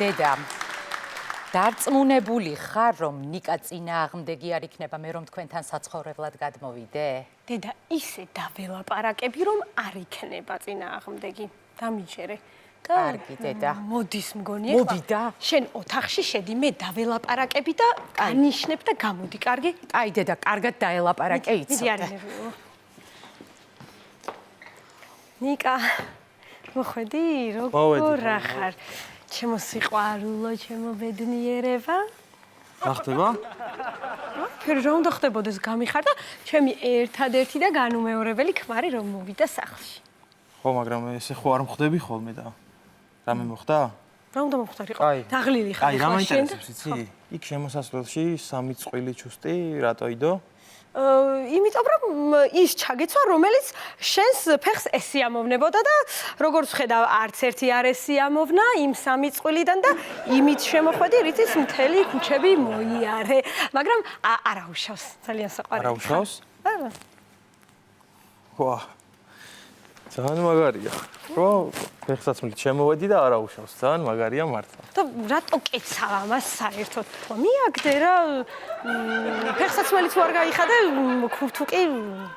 დედა, დარწმუნებული ხარ, რომ ნიკა წინააღმდეგი არ იქნება, მე რომ თქვენთან საცხოვრებლად გადმოვიდე? დედა, ისე დაველაპარაკები, რომ არ იქნება წინააღმდეგი. დამიჯერე. კარგი, დედა. მოდის მგონი, მოვიდა. შენ ოთახში შედი, მე დაველაპარაკები და განიშნებ და გამოდი, კარგი? აი, დედა, კარგად დაელაპარაკე, იცოდე. ნიკა, მოხვედი, როგორ ახარ? ჩემო სიყვარულო, ჩემო ბედნიერება. რა ხდება? ფერი რა უნდა ხდებოდეს, გამიხარ და ჩემი ერთადერთი და განუმეორებელი ქმარი რომ მოვიდა სახლში. ხო, მაგრამ ესე ხო არ მხვდები ხოლმე და რამე მოხდა? რა უნდა მოხდარიყო? დაღლილი ხარ. აი, რა მაინტერესებს, იცი? იქ შემოსასვლელში 3 წყვილი ჩუსტი, რატოიდო? იმიტომ რომ ის ჩაგეცვა, რომელიც შენს ფეხს ესიამოვნებოდა და როგორც ხედავ, არც ერთი არ ესიამოვნა იმ 3 წყვილიდან და იმით შემოხვედი, რითიც მთელი ქუჩები მოიარე. მაგრამ არა უშავს, ძალიან საყვარელი. არა უშავს? ვა. ძალიან მაგარია. რო ფეხსაცმლით შემოვედი და არა უშავს, ძალიან მაგარია მართლა. და რატო კეცავ ამას საერთოდ? მიაგდე რა, ფეხსაცმელიც ვარ გაიხადე, ქურთუკი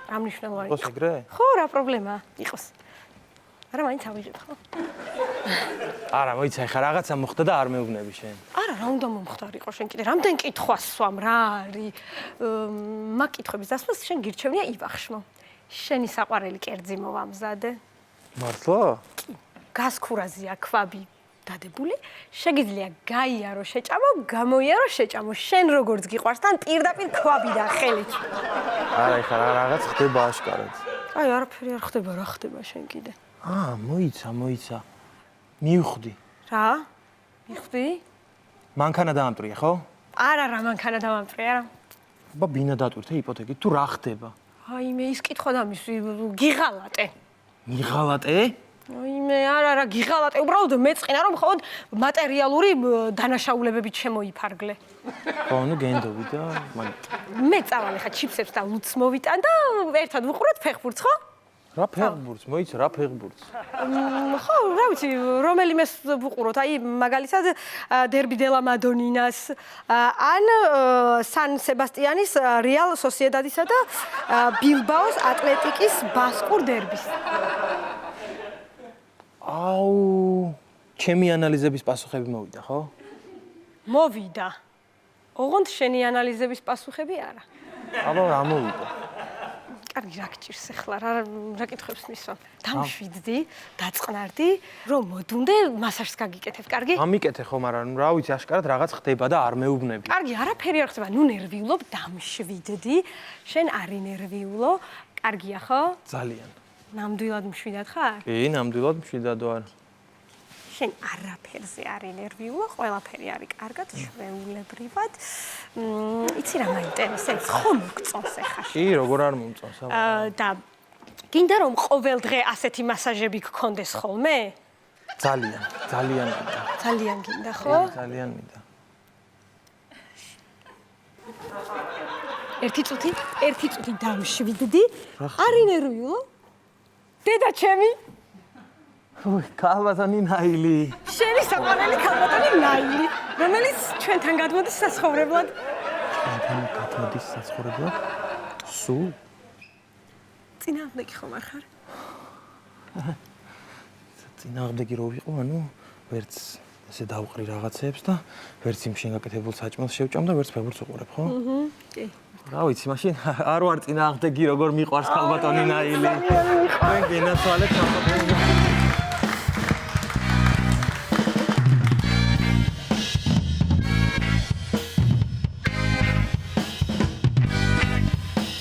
რა მნიშვნელოვანი. იყოს ეგრე? ხო, რა პრობლემაა? იყოს. არა, მაინც ავიღებ, ხო? არა, მოიცაი ხა რაღაცა მოხდა და არ მეუბნები შენ. არა, რა უნდა მომხდარიყო შენ კიდე? რამდენ კითხვას სვამ, რა არის? მაგ კითხვების დასმას შენ გირჩევნია ივახშმო. შენი საყვარელი კერძი მოვამზადე. მართლა? გასქურაზია ქვაბი დადებული, შეგიძლია გაიარო შეჭამო, გამოიარო შეჭამო. შენ როგორც გიყვარს თან პირდაპირ ქვაბი და ხელით. არა, ხა რაღაც ხდება აშკარად. აი, არაფერი არ ხდება, რა ხდება შენ კიდე? მოიცა. მივხვდი. რა? მივხვდი? მანქანა დაამტრია, ხო? არა, მანქანა დავამტრია რა. აბა ბინა დატვირთე იპოთეკით, თუ რა ხდება? აი, მე ის კითხვა დამისვი, გიღალატე. მიღალატე? აი, მე არა, გიღალატე, უბრალოდ მეწყინა რომ მხოლოდ მატერიალური დანაშაულებებით შემოიფარგლე. ხო, ნუ გენდობი და მე წავალე ხა ჩიფსებს და ლუც მოვიტან და ერთად ვუყურეთ ფეხბურთს, ხო? რა ფეხბურთს, მოიცა რა ფეხბურთს? ხო, რა ვიცი, რომელიმეს ვუყუროთ, აი, მაგალითად დერბი დე ლა მადონინას, ან სან სებასტიანის რეალ სოსიედადისა და ბილბაოს ატლეტიკის ბასკურ დერბის. აუ, ჩემი ანალიზების პასუხები მოვიდა, ხო? მოვიდა. ოღონდ შენი ანალიზების პასუხები არა. აბა რა მოვიდა? კარგი, რა გჭირს ახლა, რა კითხვებს მისვამ. დამშვიდდი, დაწყნარდი, რომ მოდუნდე მასაჟს გაგიკეთებ, კარგი? ამიკეთე ხო, მაგრამ რა ვიცი, აშკარად რაღაც ხდება და არ მეუბნები. კარგი, არაფერი არ ხდება, ნუ ნერვიულობ, დამშვიდდი. შენ არ ინერვიულო, კარგია, ხო? ძალიან. ნამდვილად მშვიდად ხარ? კი, ნამდვილად მშვიდად ვარ. შენ არაფერზე არ ინერვიულო, ყველაფერი არის კარგად, ჩვეულებრივად. იცი რა მაინტერესებს, ხო მოგწონს ახლა? კი, როგორ არ მომწონს? და გინდა რომ ყოველ დღე ასეთი მასაჟები გქონდეს ხოლმე? ძალიან მინდა. ძალიან გინდა, ხო? ძალიან მინდა. ერთი წუთი დამშვიდდი. არ ინერვიულო? დედა ჩემი? ой, ქალბატონი ნაილი. შენი საყვარელი ქალბატონი ნაილი, რომელიც ჩვენთან გადმოდის საცხოვრებლად. ჩვენთან გადმოდის საცხოვრებლად? სულ? წინააღმდეგი ხომ არ ხარ? წინააღმდეგი რო ვიყო, ანუ ვერც ესე დავყრი რაღაცებს და ვერც იმ შენ გაკეთებულ საჭმელს შევჭამ და ვერც ფეხბურთს უყურებ, ხო? კი. რა ვიცი, მაშინ არ ვარ წინააღმდეგი, როგორ მიყვარს ქალბატონი ნაილი. მე გენაცვალეთ ქალბატონი.